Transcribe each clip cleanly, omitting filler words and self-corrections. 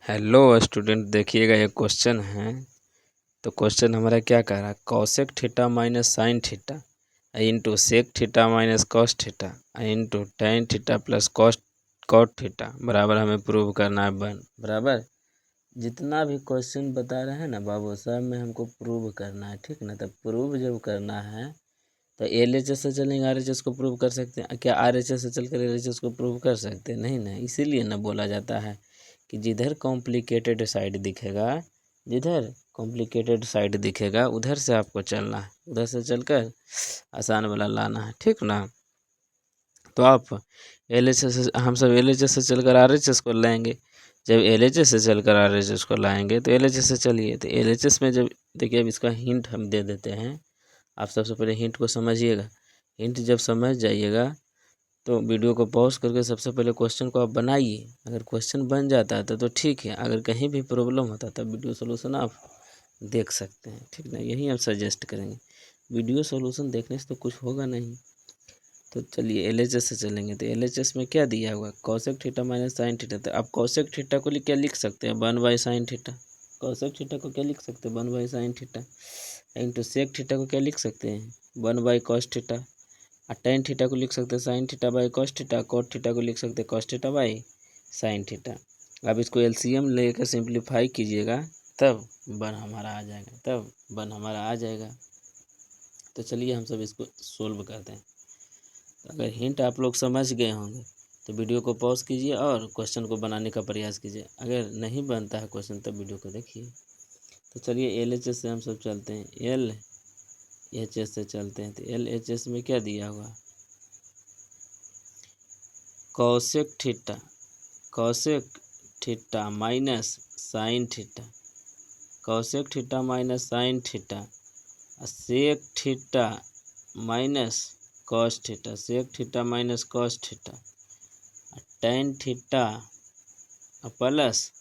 Hello student, देखिएगा ये question है। तो क्वेश्चन हमारा क्या कह रहा है, cosec theta minus sine theta into sec theta minus cos theta into tan theta plus cot theta बराबर हमें प्रूव करना है वन बराबर। जितना भी क्वेश्चन बता रहे हैं ना बाबू, सब में हमको प्रूव करना है, ठीक ना। तब प्रूव जब करना है तो LHS से चलेंगे, RHS को प्रूव कर सकते हैं क्या? RHS से चलकर LHS को प्रूव कर सकते हैं? नहीं ना। इसीलिए ना बोला जाता है कि जिधर कॉम्प्लिकेटेड साइड दिखेगा, जिधर कॉम्प्लिकेटेड साइड दिखेगा उधर से आपको चलना है, उधर से चलकर आसान वाला लाना है, ठीक ना। तो आप LHS हम सब LHS से चलकर RHS को लाएंगे। जब LHS से चलकर RHS को लाएंगे तो LHS से चलिए, तो LHS में जब देखिए, अब इसका हिंट हम दे देते हैं। आप सबसे पहले हिंट को समझिएगा। हिंट जब समझ जाइएगा तो वीडियो को पॉज करके सबसे पहले क्वेश्चन को आप बनाइए। अगर क्वेश्चन बन जाता है तो ठीक है, अगर कहीं भी प्रॉब्लम होता है तब वीडियो सोल्यूशन आप देख सकते हैं, ठीक ना। यही हम सजेस्ट करेंगे। वीडियो सोल्यूशन देखने से तो कुछ होगा नहीं। तो चलिए LHS से चलेंगे। तो LHS में क्या दिया हुआ, cosec theta minus sine theta. तो आप कॉसेक थीटा को क्या लिख सकते हैं, 1/sin थीटा। कॉसेक थीटा को क्या लिख सकते हैं, 1/sin theta. Into sec theta को क्या लिख सकते हैं, 1/cos थीटा। और टेन थीटा को लिख सकते हैं sine theta by cos theta. Cot theta को लिख सकते हैं cos theta by sine theta. अब इसको LCM लेकर सिंप्लीफाई कीजिएगा, तब वन हमारा आ जाएगा, तब वन हमारा आ जाएगा। तो चलिए हम सब इसको सोल्व करते हैं। तो अगर हिंट आप लोग समझ गए होंगे तो वीडियो को पॉज कीजिए और क्वेश्चन को बनाने का प्रयास कीजिए। अगर नहीं बनता है क्वेश्चन तब वीडियो को देखिए। तो चलिए LHS से हम सब चलते हैं, LHS से चलते हैं। तो LHS में क्या दिया हुआ, cosec theta minus sine theta, cosec theta minus sine theta, sec theta minus cos theta, sec theta minus cos theta, tan theta plus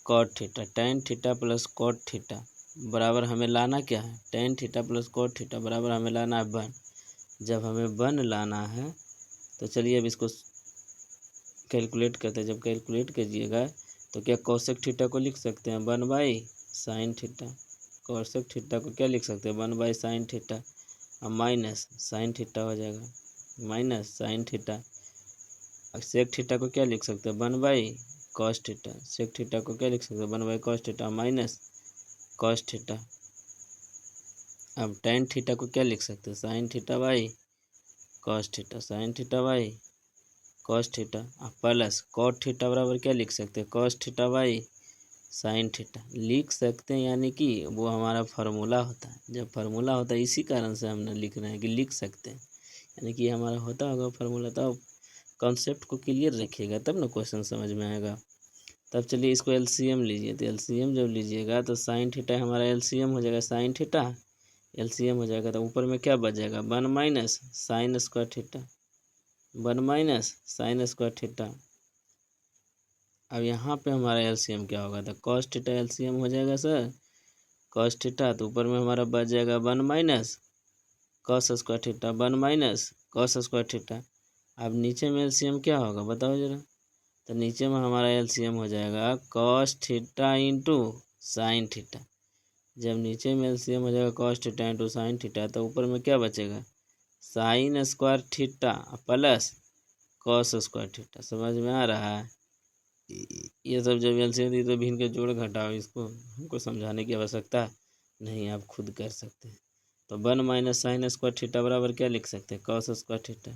cot theta, tan theta plus cot theta बराबर हमें लाना क्या है, tan theta plus cot theta बराबर हमें लाना है one. जब हमें वन लाना है तो चलिए अब इसको कैलकुलेट करते हैं। जब कैलकुलेट कीजिएगा तो क्या कॉसेक थीटा को लिख सकते हैं 1/sin थीटा। कॉसेक थीटा को क्या लिख सकते हैं, 1/sin थीटा। अब माइनस साइन थीटा हो जाएगा, माइनस साइन थीटा। अब सेक थीटा को क्या लिख सकते हैं, 1/cos थीटा। सेक थीटा को क्या लिख सकते हैं, 1/cos theta minus cos theta. अब टेन थीटा को क्या लिख सकते हैं, sine theta by cos theta, sine theta by cos theta. Plus cot theta बराबर क्या लिख सकते हैं, cos theta by sine theta लिख सकते हैं। यानी कि वो हमारा फार्मूला होता है। जब फार्मूला होता है इसी कारण से हमने लिख रहे हैं कि लिख सकते हैं, यानी कि हमारा होता होगा फार्मूला। तब कॉन्सेप्ट को क्लियर रखिएगा तब ना क्वेश्चन समझ में आएगा। तब चलिए इसको LCM लीजिए। तो LCM जब लीजिएगा तो साइन थीटा हमारा LCM हो जाएगा, साइन थीटा LCM हो जाएगा। तो ऊपर में क्या बच जाएगा, 1 - sin² थीटा, 1 - sin² थीटा। अब यहाँ पे हमारा LCM क्या होगा, तो cos थीटा LCM हो जाएगा सर, cos थीटा। तो ऊपर में हमारा बच जाएगा 1 - cos² थीटा, 1 - cos² थीटा। अब नीचे में LCM क्या होगा बताओ जरा। तो नीचे में हमारा LCM हो जाएगा cos theta into sine theta. जब नीचे में LCM हो जाएगा cos theta into sine theta तो ऊपर में क्या बचेगा, sin² theta plus cos² theta. समझ में आ रहा है। ये सब जब LCM दी तो भी इनके जोड़ घटाओ, इसको हमको समझाने की आवश्यकता नहीं, आप खुद कर सकते हैं। तो 1 - sin² थीटा बराबर क्या लिख सकते हैं, cos² theta,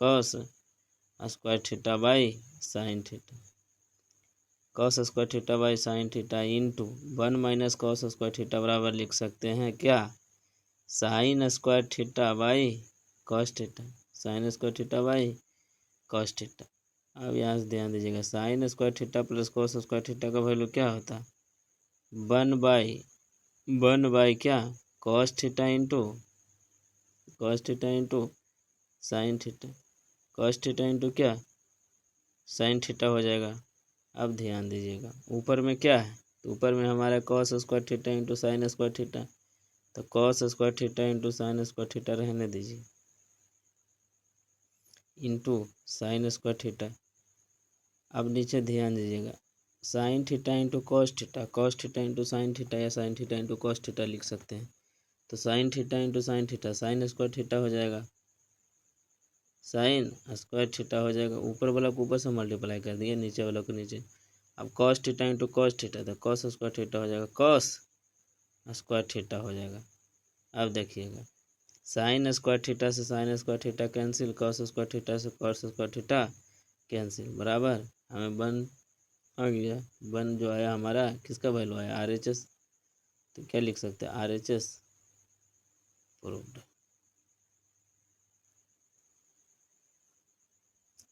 cos² theta by sine theta, cos² theta by sine theta into 1 - cos² theta बराबर लिख सकते हैं क्या, sin² theta by cos theta, sin² theta by cos theta. अब यहाँ से ध्यान दीजिएगा, sin² theta plus cos² theta का वैल्यू क्या होता है, 1/1 क्या, cos theta into sine theta, cos theta into क्या साइन थीटा हो जाएगा। अब ध्यान दीजिएगा ऊपर में क्या है, तो ऊपर में हमारा cos² theta into sin² theta. तो cos² theta into sin² theta रहने दीजिए, इंटू sin² थीटा। अब नीचे ध्यान दीजिएगा, sine theta into cos theta into sine theta या sine theta into cos theta लिख सकते हैं। तो sine theta into sine theta, sine square theta हो जाएगा, साइन स्क्वायर थीटा हो जाएगा, ऊपर वाला को ऊपर से मल्टीप्लाई कर दिए, नीचे वाला को नीचे। अब cos theta into cos theta, तो कॉस स्क्वायर थीटा हो जाएगा, कॉस स्क्वायर थीटा हो जाएगा। अब देखिएगा, साइन स्क्वायर थीटा से sign square theta cancel, cos square theta से कॉस स्क्वायर थीटा कैंसिल, बराबर हमें वन आ गया। वन जो आया हमारा किसका वैल्यू आया, RHS। तो क्या लिख सकते हैं, RHS प्रूव्ड।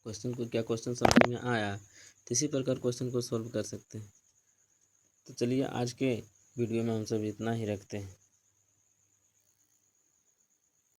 क्वेश्चन को क्या क्वेश्चन समझ में आया, तो इसी प्रकार क्वेश्चन को सॉल्व कर सकते हैं। तो चलिए आज के वीडियो में हम सब इतना ही रखते हैं।